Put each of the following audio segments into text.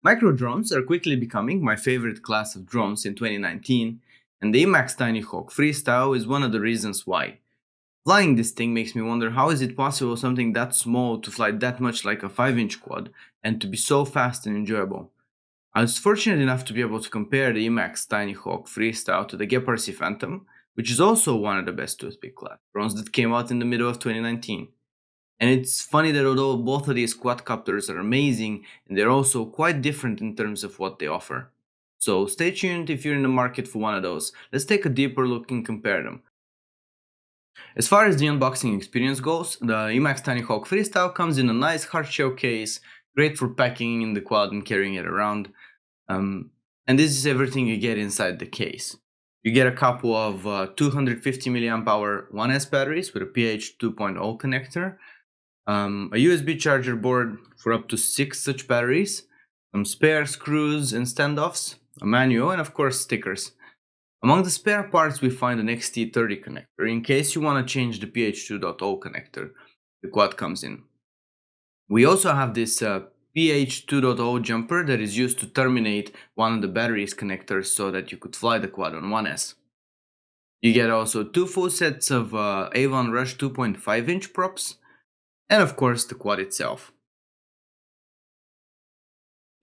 Micro drones are quickly becoming my favorite class of drones in 2019, and the Emax Tinyhawk Freestyle is one of the reasons why. Flying this thing makes me wonder how is it possible something that small to fly that much like a 5-inch quad and to be so fast and enjoyable. I was fortunate enough to be able to compare the Emax Tinyhawk Freestyle to the Gepard C Phantom, which is also one of the best toothpick class drones that came out in the middle of 2019. And it's funny that although both of these quadcopters are amazing, and they're also quite different in terms of what they offer. So stay tuned if you're in the market for one of those. Let's take a deeper look and compare them. As far as the unboxing experience goes, the Emax Tinyhawk Freestyle comes in a nice hardshell case, great for packing in the quad and carrying it around. And this is everything you get inside the case. You get a couple of 250 mAh 1S batteries with a PH 2.0 connector, a USB charger board for up to 6 such batteries, some spare screws and standoffs, a manual, and of course stickers. Among the spare parts we find an XT30 connector in case you want to change the PH 2.0 connector the quad comes in. We also have this PH 2.0 jumper that is used to terminate one of the battery's connectors so that you could fly the quad on 1S. You get also 2 full sets of Avon Rush 2.5-inch props, and of course the quad itself.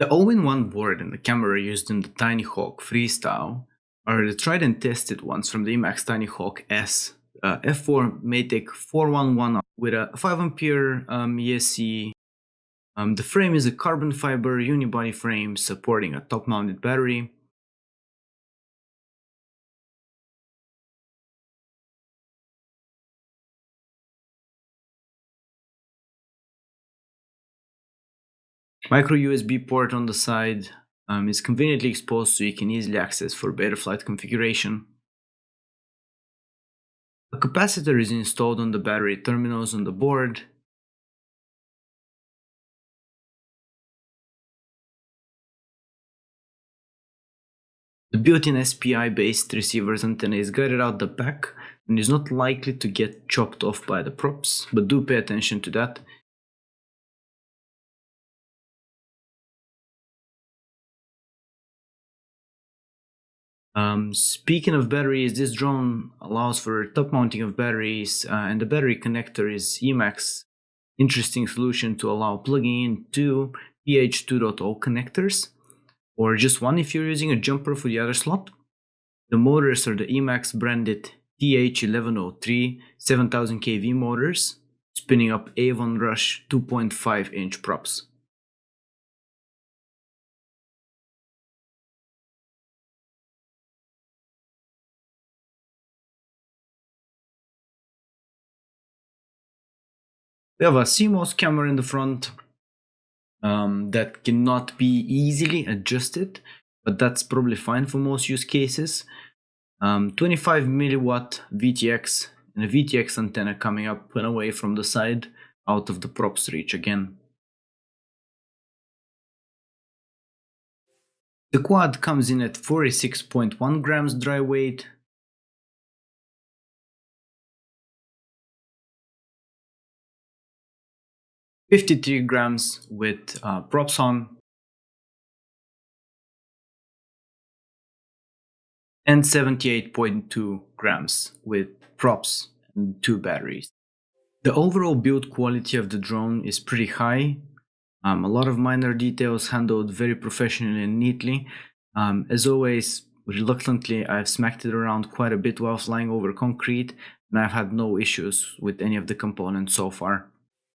The all-in-one board and the camera used in the Tinyhawk Freestyle are the tried and tested ones from the Emax Tinyhawk S F4 Maytech 411 with a 5A ESC. The frame is a carbon fiber unibody frame supporting a top-mounted battery. Micro USB port on the side is conveniently exposed so you can easily access for Betaflight configuration. A capacitor is installed on the battery terminals on the board. The built-in SPI-based receiver's antenna is guided out the back and is not likely to get chopped off by the props, but do pay attention to that. Speaking of batteries, this drone allows for top mounting of batteries, and the battery connector is Emax interesting solution to allow plugging in 2 PH 2.0 connectors, or just one if you're using a jumper for the other slot. The motors are the Emax branded TH1103 7000 kV motors, spinning up Avon Rush 2.5-inch props. We have a CMOS camera in the front that cannot be easily adjusted, but that's probably fine for most use cases. 25 milliwatt VTX and a VTX antenna coming up and away from the side out of the props reach again. The quad comes in at 46.1 grams dry weight. $53 grams with props on, and 78.2 grams with props and 2 batteries. The overall build quality of the drone is pretty high. A lot of minor details handled very professionally and neatly. As always, reluctantly, I've smacked it around quite a bit while flying over concrete, and I've had no issues with any of the components so far.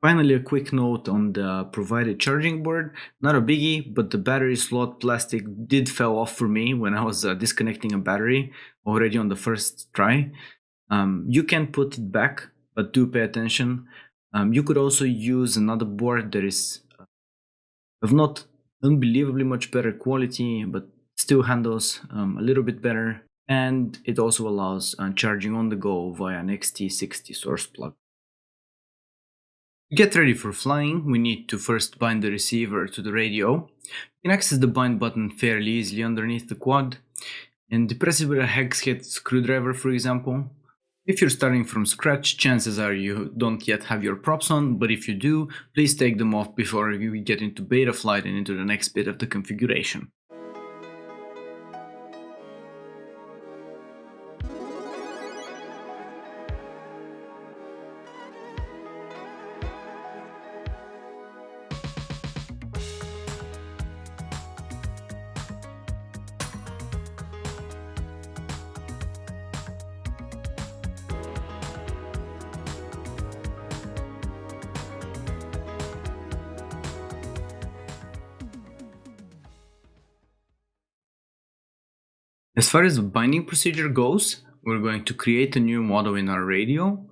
Finally, a quick note on the provided charging board. Not a biggie, but the battery slot plastic did fell off for me when I was disconnecting a battery already on the first try. You can put it back, but do pay attention. You could also use another board that is of not unbelievably much better quality, but still handles a little bit better. And it also allows charging on the go via an XT60 source plug. To get ready for flying, we need to first bind the receiver to the radio. You can access the bind button fairly easily underneath the quad and depress it with a hex head screwdriver, for example. If you're starting from scratch, chances are you don't yet have your props on, but if you do, please take them off before you get into Betaflight and into the next bit of the configuration. As far as the binding procedure goes, we're going to create a new model in our radio.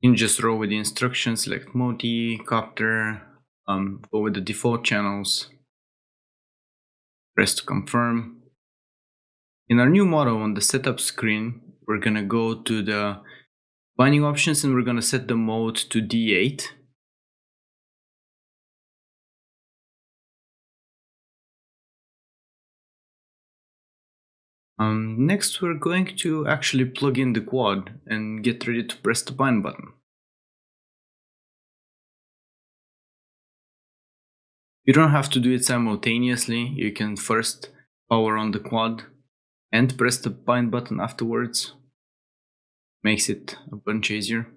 You can just roll with the instructions, select Moti, Copter, go with the default channels, press to confirm. In our new model on the setup screen, we're going to go to the binding options and we're going to set the mode to D8. Next, we're going to actually plug in the quad and get ready to press the bind button. You don't have to do it simultaneously. You can first power on the quad and press the bind button afterwards. Makes it a bunch easier.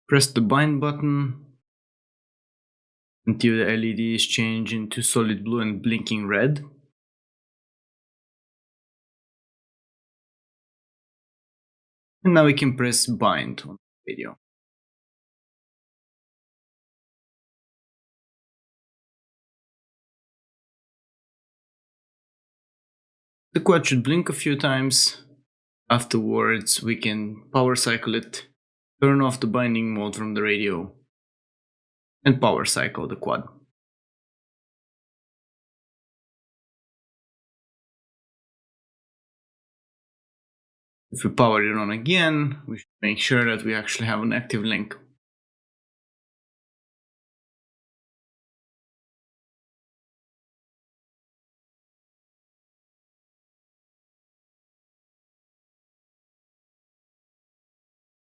Press the bind button until the LEDs change into solid blue and blinking red. And now we can press bind on the video. The quad should blink a few times. Afterwards, we can power cycle it, turn off the binding mode from the radio, and power cycle the quad. If we power it on again, we should make sure that we actually have an active link.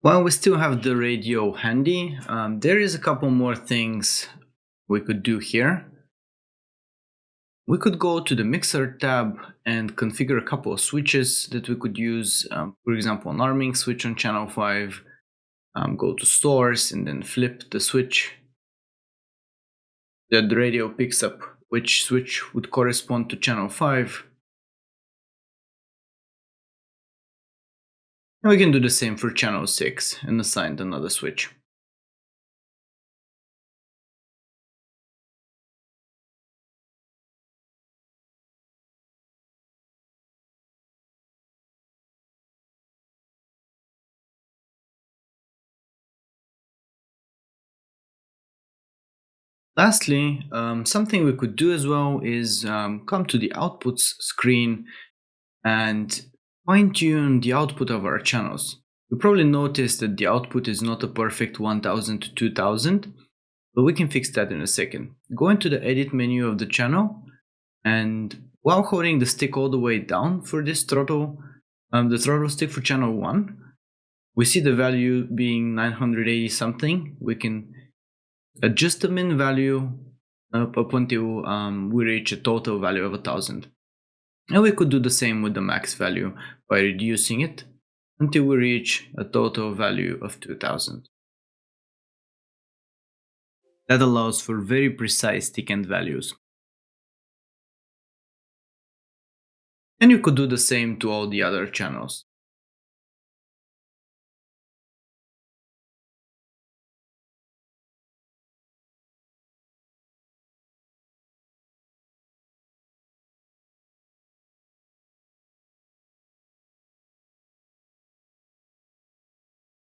While we still have the radio handy, there is a couple more things we could do here. We could go to the mixer tab and configure a couple of switches that we could use. For example, an arming switch on channel 5. Go to source and then flip the switch. The radio picks up which switch would correspond to channel 5. And we can do the same for channel 6 and assign another switch. Lastly, something we could do as well is come to the outputs screen and fine-tune the output of our channels. You probably noticed that the output is not a perfect 1000 to 2000, but we can fix that in a second. Go into the edit menu of the channel, and while holding the stick all the way down for this throttle, the throttle stick for channel 1, we see the value being 980 something. We can adjust the min value up until we reach a total value of 1000. And we could do the same with the max value by reducing it until we reach a total value of 2000. That allows for very precise stick end values. And you could do the same to all the other channels.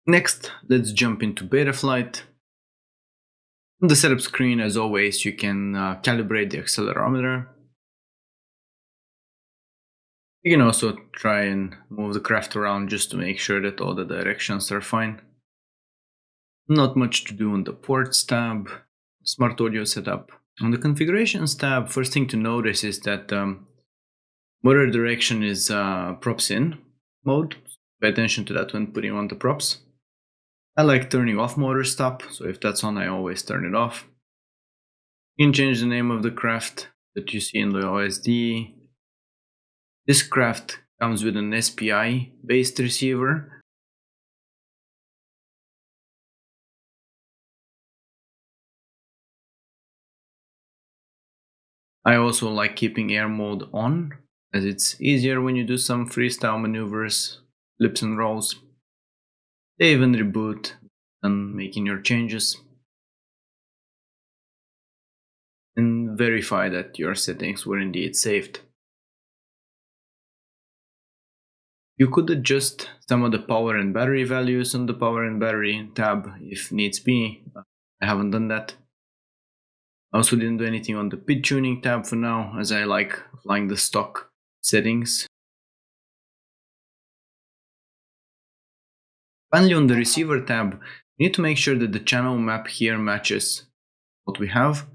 Next, let's jump into Betaflight. On the setup screen, as always, you can calibrate the accelerometer. You can also try and move the craft around just to make sure that all the directions are fine. Not much to do on the ports tab. smart audio setup. On the configurations tab, first thing to notice is that motor direction is props in mode. Pay attention to that when putting on the props. I like turning off motor stop, so if that's on, I always turn it off. You can change the name of the craft that you see in the OSD. This craft comes with an SPI based receiver. I also like keeping air mode on, as it's easier when you do some freestyle maneuvers, flips and rolls. They even reboot and making your changes. And verify that your settings were indeed saved. You could adjust some of the power and battery values on the power and battery tab if needs be. I haven't done that. I also didn't do anything on the pitch tuning tab for now, as I like flying the stock settings. Finally, on the receiver tab, you need to make sure that the channel map here matches what we have.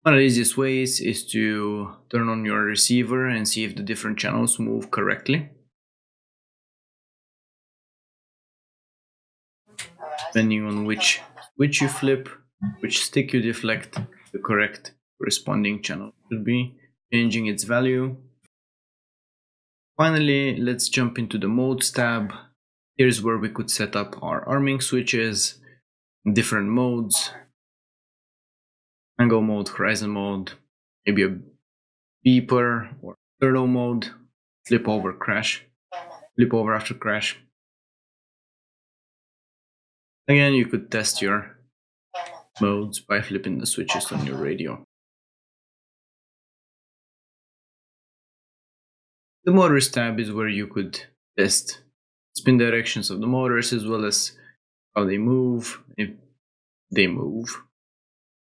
One of the easiest ways is to turn on your receiver and see if the different channels move correctly. Depending on which switch you flip, which stick you deflect, the correct corresponding channel should be changing its value. Finally, let's jump into the modes tab. Here's where we could set up our arming switches, different modes, angle mode, horizon mode, maybe a beeper or turtle mode, flip over after crash. Again, you could test your modes by flipping the switches on your radio. The motors tab is where you could test spin directions of the motors as well as how they move, if they move.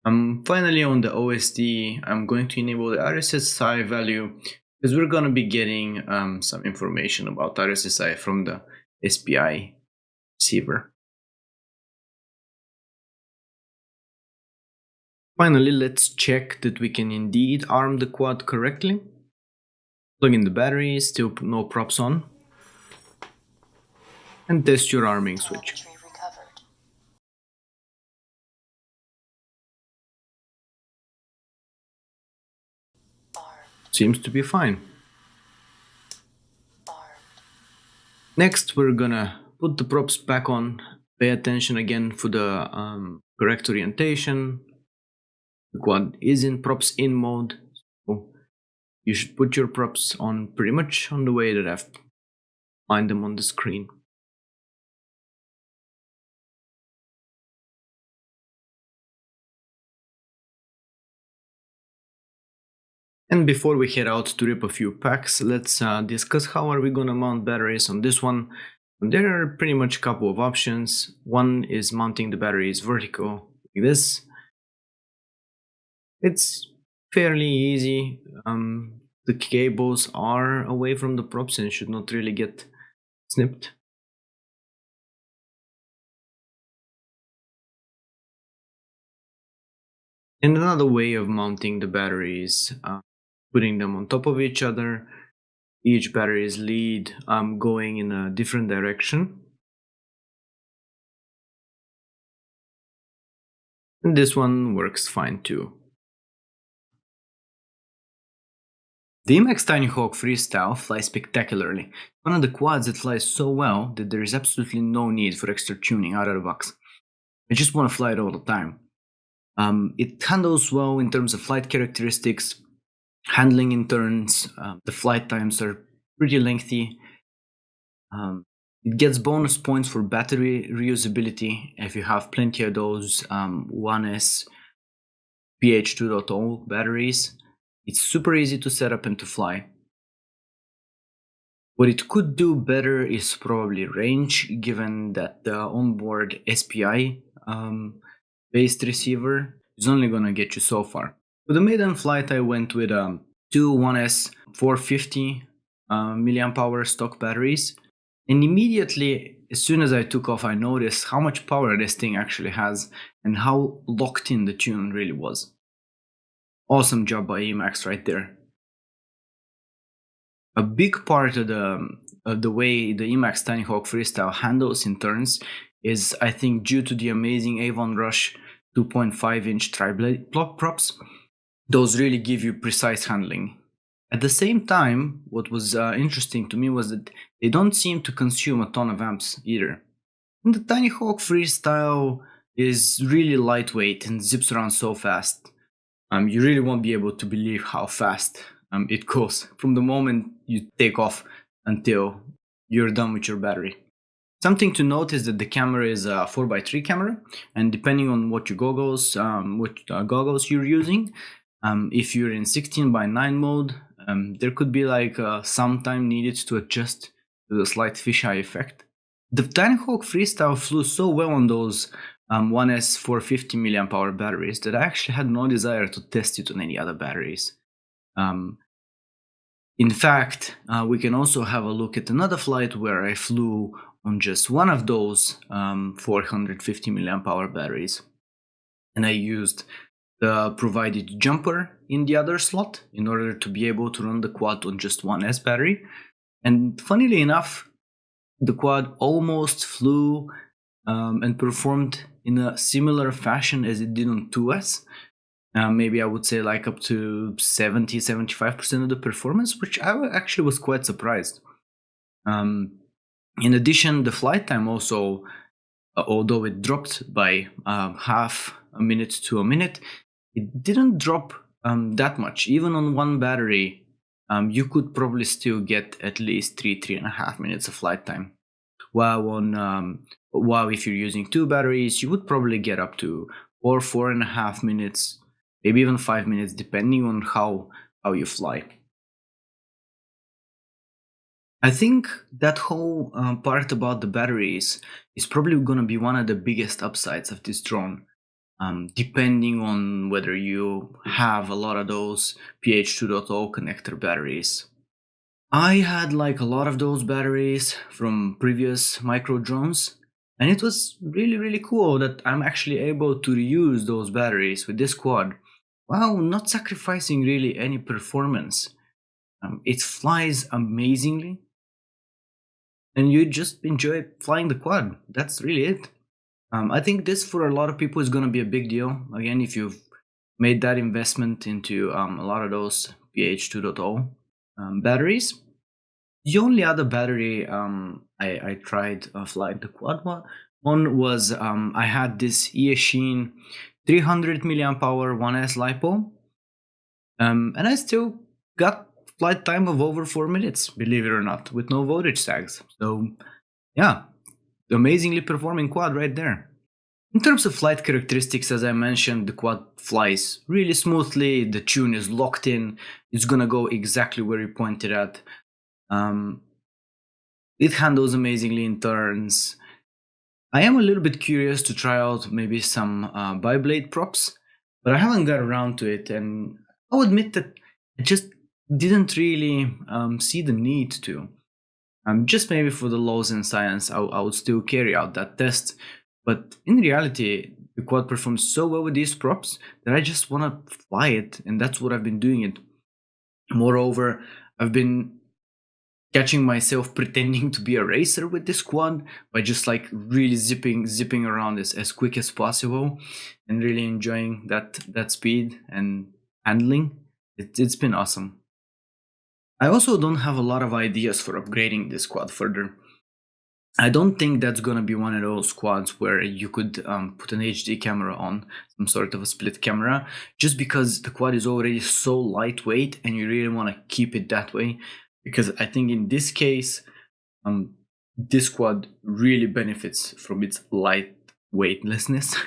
Finally, on the OSD, I'm going to enable the RSSI value because we're going to be getting some information about RSSI from the SPI receiver. Finally, let's check that we can indeed arm the quad correctly. Plug in the battery, still no props on, and test your arming switch. Seems to be fine. Next, we're gonna put the props back on. Pay attention again for the correct orientation. The quad is in props in mode, so you should put your props on pretty much on the way that I've lined them on the screen. And before we head out to rip a few packs, let's discuss how are we gonna mount batteries on this one. There are pretty much a couple of options. One is mounting the batteries vertical, like this. It's fairly easy. The cables are away from the props and should not really get snipped. And another way of mounting the batteries, putting them on top of each other. Each battery's lead going in a different direction. And this one works fine too. The Emax Tinyhawk Freestyle flies spectacularly. One of the quads that flies so well that there is absolutely no need for extra tuning out of the box. I just want to fly it all the time. It handles well in terms of flight characteristics, handling in turns. The flight times are pretty lengthy. It gets bonus points for battery reusability if you have plenty of those 1S PH 2.0 batteries. It's super easy to set up and to fly. What it could do better is probably range, given that the onboard SPI based receiver is only gonna get you so far. For the maiden flight, I went with two 1S 450 mAh stock batteries, and immediately as soon as I took off, I noticed how much power this thing actually has and how locked in the tune really was. Awesome job by Emax right there. A big part of the way the Emax Tinyhawk Freestyle handles in turns is, I think, due to the amazing Avon Rush 2.5-inch tri-blade props. Those really give you precise handling. At the same time, what was interesting to me was that they don't seem to consume a ton of amps either. And the Tinyhawk Freestyle is really lightweight and zips around so fast. You really won't be able to believe how fast it goes from the moment you take off until you're done with your battery. Something to note is that the camera is a 4x3 camera, and depending on what your goggles, you're using, if you're in 16:9 mode, there could be like some time needed to adjust to the slight fisheye effect. The Tinyhawk Freestyle flew so well on those 1S 450 mAh batteries that I actually had no desire to test it on any other batteries. In fact, we can also have a look at another flight where I flew on just one of those 450 mAh batteries, and I used the provided jumper in the other slot in order to be able to run the quad on just one S battery. And funnily enough, the quad almost flew and performed in a similar fashion as it did on 2S. Maybe I would say like up to 70-75% of the performance, which I actually was quite surprised. In addition, the flight time also, although it dropped by half a minute to a minute, it didn't drop that much. Even on one battery, you could probably still get at least 3.5 minutes of flight time. While if you're using two batteries, you would probably get up to 4.5 minutes, maybe even 5 minutes, depending on how you fly. I think that whole part about the batteries is probably going to be one of the biggest upsides of this drone, depending on whether you have a lot of those PH 2.0 connector batteries. I had like a lot of those batteries from previous micro drones, and it was really cool that I'm actually able to reuse those batteries with this quad while not sacrificing really any performance. It flies amazingly, and you just enjoy flying the quad. That's really it. I think this for a lot of people is going to be a big deal. Again, if you've made that investment into a lot of those PH 2.0 batteries. The only other battery I tried flying the quad one was I had this Eachine 300 mAh 1S LiPo, and I still got flight time of over 4 minutes, believe it or not, with no voltage sags. So yeah, amazingly performing quad right there. In terms of flight characteristics, as I mentioned, the quad flies really smoothly, the tune is locked in, it's gonna go exactly where you point it at. It handles amazingly in turns. I am a little bit curious to try out maybe some bi-blade props, but I haven't got around to it, and I'll admit that I just didn't really see the need to. Just maybe for the lows in science, I would still carry out that test, but in reality, the quad performs so well with these props that I just want to fly it, and that's what I've been doing it. Moreover, I've been catching myself pretending to be a racer with this quad by just like really zipping around as quick as possible and really enjoying that speed and handling. It's been awesome. I also don't have a lot of ideas for upgrading this quad further. I don't think that's gonna be one of those quads where you could put an HD camera on, some sort of a split camera, just because the quad is already so lightweight and you really want to keep it that way. Because I think in this case, this quad really benefits from its lightweightlessness.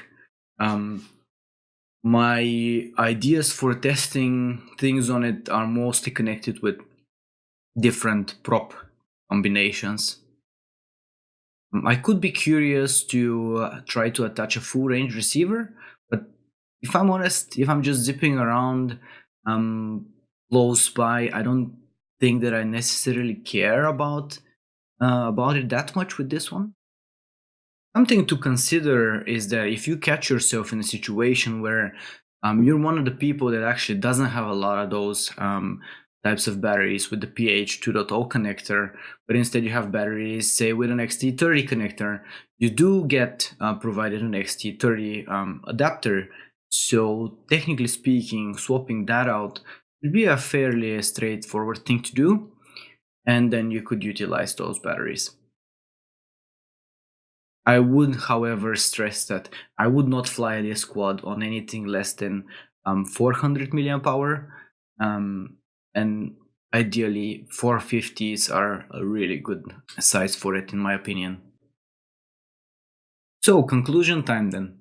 My ideas for testing things on it are mostly connected with different prop combinations. I could be curious to try to attach a full range receiver, but if I'm honest, if I'm just zipping around close by, I don't think that I necessarily care about it that much with this one. Something to consider is that if you catch yourself in a situation where you're one of the people that actually doesn't have a lot of those types of batteries with the PH 2.0 connector, but instead you have batteries, say, with an XT30 connector, you do get provided an XT30 adapter. So technically speaking, swapping that out would be a fairly straightforward thing to do, and then you could utilize those batteries. I would, however, stress that I would not fly this quad on anything less than 400 milliamp hour, and ideally 450s are a really good size for it, in my opinion. So, conclusion time then.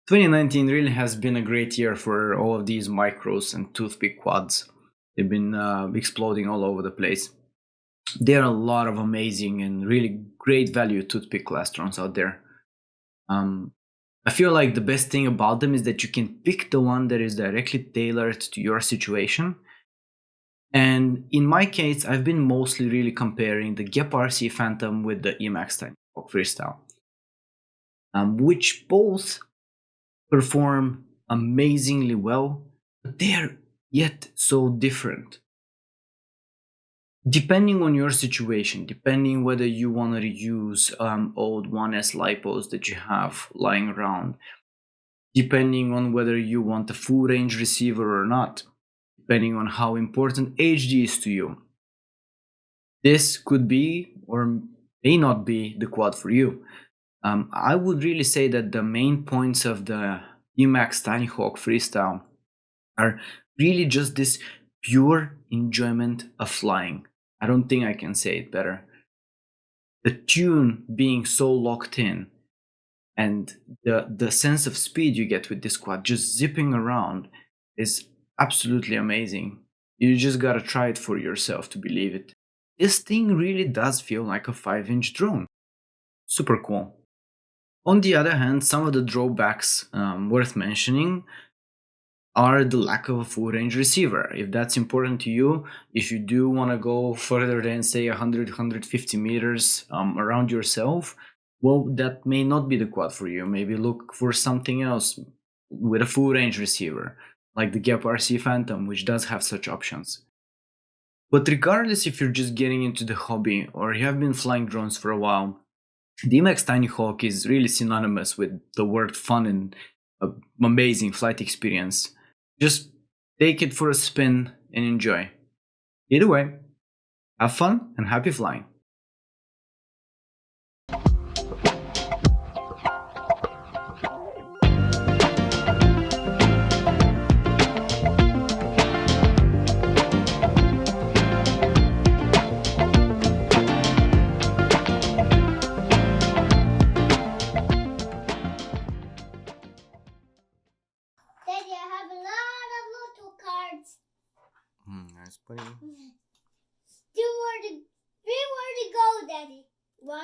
2019 really has been a great year for all of these micros and toothpick quads. They've been exploding all over the place. There are a lot of amazing and really great value toothpick class drones out there. I feel like the best thing about them is that you can pick the one that is directly tailored to your situation. And in my case, I've been mostly really comparing the Gep RC Phantom with the Emax Tinyhawk Freestyle, which both perform amazingly well, but they are yet so different. Depending on your situation, depending whether you want to use old 1S lipos that you have lying around, depending on whether you want a full range receiver or not, depending on how important HD is to you, this could be or may not be the quad for you. I would really say that the main points of the Emax Tinyhawk Freestyle are really just this pure enjoyment of flying. I don't think I can say it better. The tune being so locked in and the sense of speed you get with this quad just zipping around is absolutely amazing. You just gotta try it for yourself to believe it. This thing really does feel like a 5-inch drone. Super cool. On the other hand, some of the drawbacks worth mentioning are the lack of a full range receiver. If that's important to you, if you do want to go further than say 150 meters around yourself, well, that may not be the quad for you. Maybe look for something else with a full range receiver, like the Gep RC Phantom, which does have such options. But regardless if you're just getting into the hobby or you have been flying drones for a while, the Emax Tinyhawk is really synonymous with the word fun and amazing flight experience. Just take it for a spin and enjoy. Either way, have fun and happy flying. Daddy, I have a lot of lotto cards. Nice buddy. Three more to go, Daddy. 1,